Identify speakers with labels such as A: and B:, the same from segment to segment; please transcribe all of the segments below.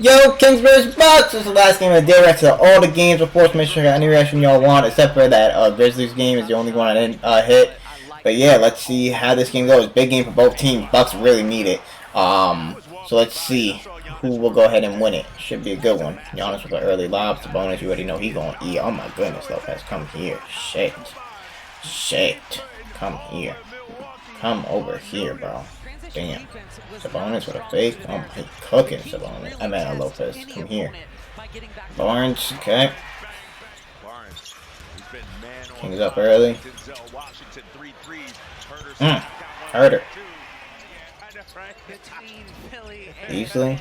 A: Yo, Kings vs. Bucks! This is the last game of the day. Reaction to all the games. Of course, make sure you got any reaction y'all want, except for that Grizzlies game is the only one I didn't hit. But yeah, let's see how this game goes. Big game for both teams. Bucks really need it. So let's see who will go ahead and win it. Should be a good one. Giannis with an early lob. Sabonis, you already know he gonna eat. Oh my goodness, Lopez, come here. Shit. Come here. Come over here, bro. Damn. Sabonis with a fake. Oh, he cooking Sabonis. I mean, Lopez. Come here. Barnes, okay. Kings up early. Herder. Easily.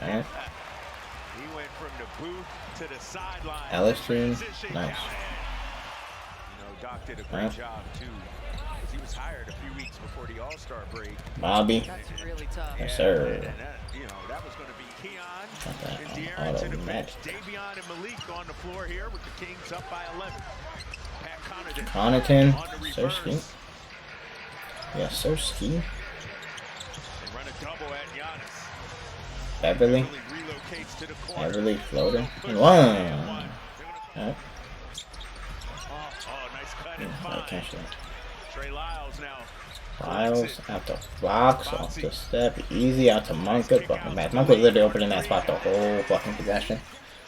A: Okay. Ellis Green. Nice.
B: Doc did a great job too. He was hired a few weeks before the All-Star break.
A: Bobby.
B: That's really tough.
A: Yes, sir.
B: And that was going to be Keon and De'Aaron to the bench. Davion and Malik on the floor here with the Kings up by 11. Pat
A: Connaughton. Sirski. Yes, Sirski.
B: They run a double at Giannis.
A: Beverly. Beverly floating. And one. Right. I catch that.
B: Trey Lyles now.
A: Lyles out to Fox, off the step, easy out to Monk. Good fucking match. Monk was literally opening that spot the whole fucking possession.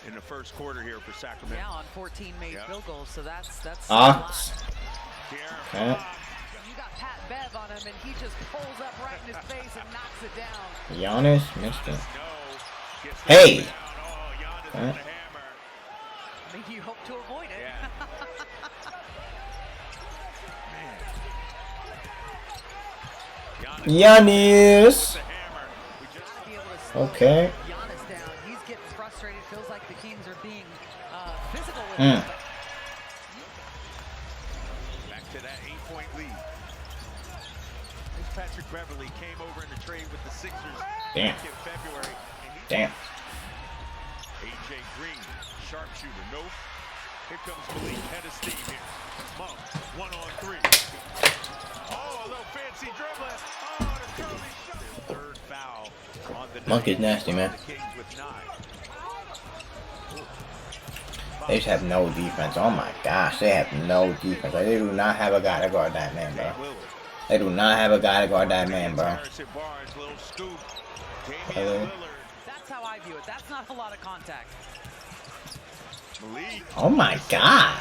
B: In the first quarter here for Sacramento.
C: Yeah, on 14 made field goals, so that's
A: Ox. Okay.
C: You got Pat Bev on him, and he just pulls up right in his face and knocks it down.
A: Giannis missed it. Hey. Okay.
C: I mean, you hope to avoid it.
A: Giannis. Okay.
C: Giannis down. He's getting frustrated. Feels like the Kings are being physical with him.
B: Back to that 8-point lead. Patrick Beverly came over in the trade with the Sixers
A: Damn.
B: back in February.
A: Damn.
B: AJ Green, sharpshooter, no. Here comes Malik, head of steam here. Monk, 1-on-3. Oh, a little fancy dribbling. Oh, the curly shot. Third foul on the
A: Monk is nasty, man.
B: the Kings with 9.
A: They just have no defense. Oh my gosh, they have no defense. Like, they do not have a guy to guard that man, bro. They do not have a guy to guard that man, bro.
C: That's how I view it. That's not a lot of contact.
A: Oh my gosh.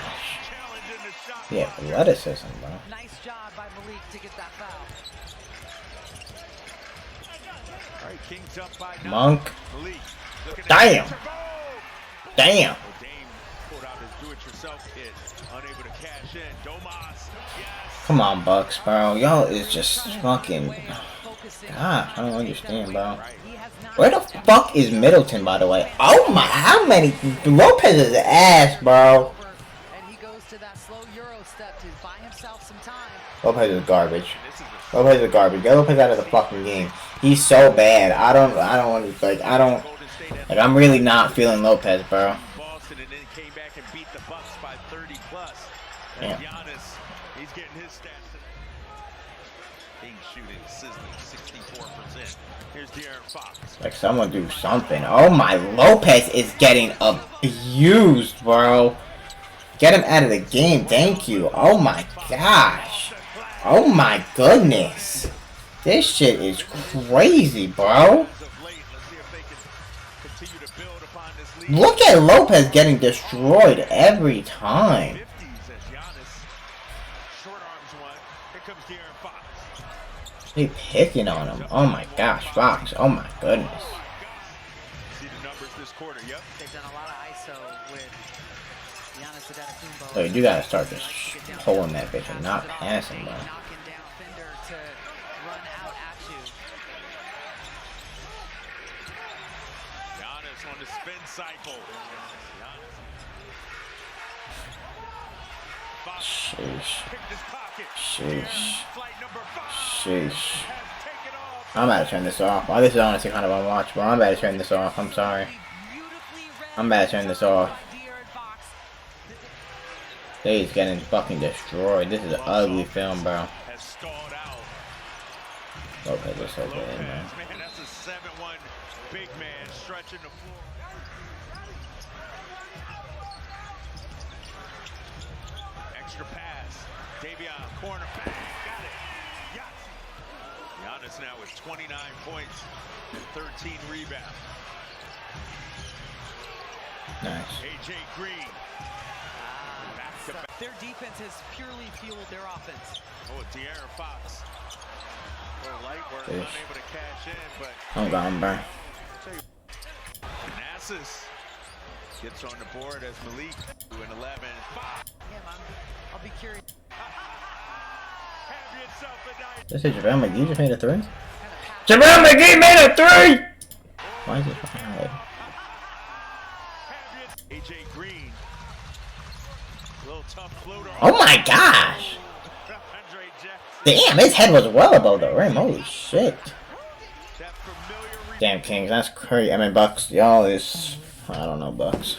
A: Yeah, athleticism, bro.
C: Nice job by Malik to get that foul.
A: Monk. Damn. Damn. Come on, Bucks, bro. Y'all is just fucking. God, I don't understand, bro. Where the fuck is Middleton, by the way? Oh my, how many? Lopez is ass, bro. Lopez is garbage. Lopez is garbage. Get Lopez out of the fucking game. He's so bad. I don't like, I'm really not feeling Lopez, bro. Damn.
B: He's getting his stats. He's shooting sizzling 64%. Here's De'Aaron Fox.
A: Like, someone do something. Oh my, Lopez is getting abused, bro. Get him out of the game, thank you. Oh my gosh. Oh my goodness. This shit is crazy, bro. Look at Lopez getting destroyed every time. They picking on him. Oh my gosh, Fox. Oh my goodness. So you gotta start just pulling that bitch and not passing, bro. Sheesh. Sheesh. Sheesh. I'm about to turn this off. Oh, this is honestly kind of unwatchable. I'm about to turn this off. I'm sorry. I'm about to turn this off. He's getting fucking destroyed. This is an ugly film, bro. Lopez is so good, man.
B: man stretching the floor. Extra pass. Davion, corner, bang, got it. Giannis now with 29 points and 13 rebounds.
A: Nice.
B: AJ Green. Back to back.
C: Their defense has purely fueled their offense.
B: Oh, De'Aaron Fox. Little light work,
A: Jeez.
B: unable to cash in, but
A: I'm gone, bro.
B: Manassas gets on the board as Malik to an 11.
C: I'll be curious.
B: Have yourself a night.
A: This is JaVale McGee just made a 3? JaVale McGee made a 3! Why is it foul?
B: AJ Green. A little tough floater.
A: Oh my gosh!
B: Andre Jackson.
A: Damn, his head was well above the rim. Holy shit.
B: That familiar
A: Damn, Kings, that's crazy. I mean, Bucks, y'all is... I don't know, Bucks.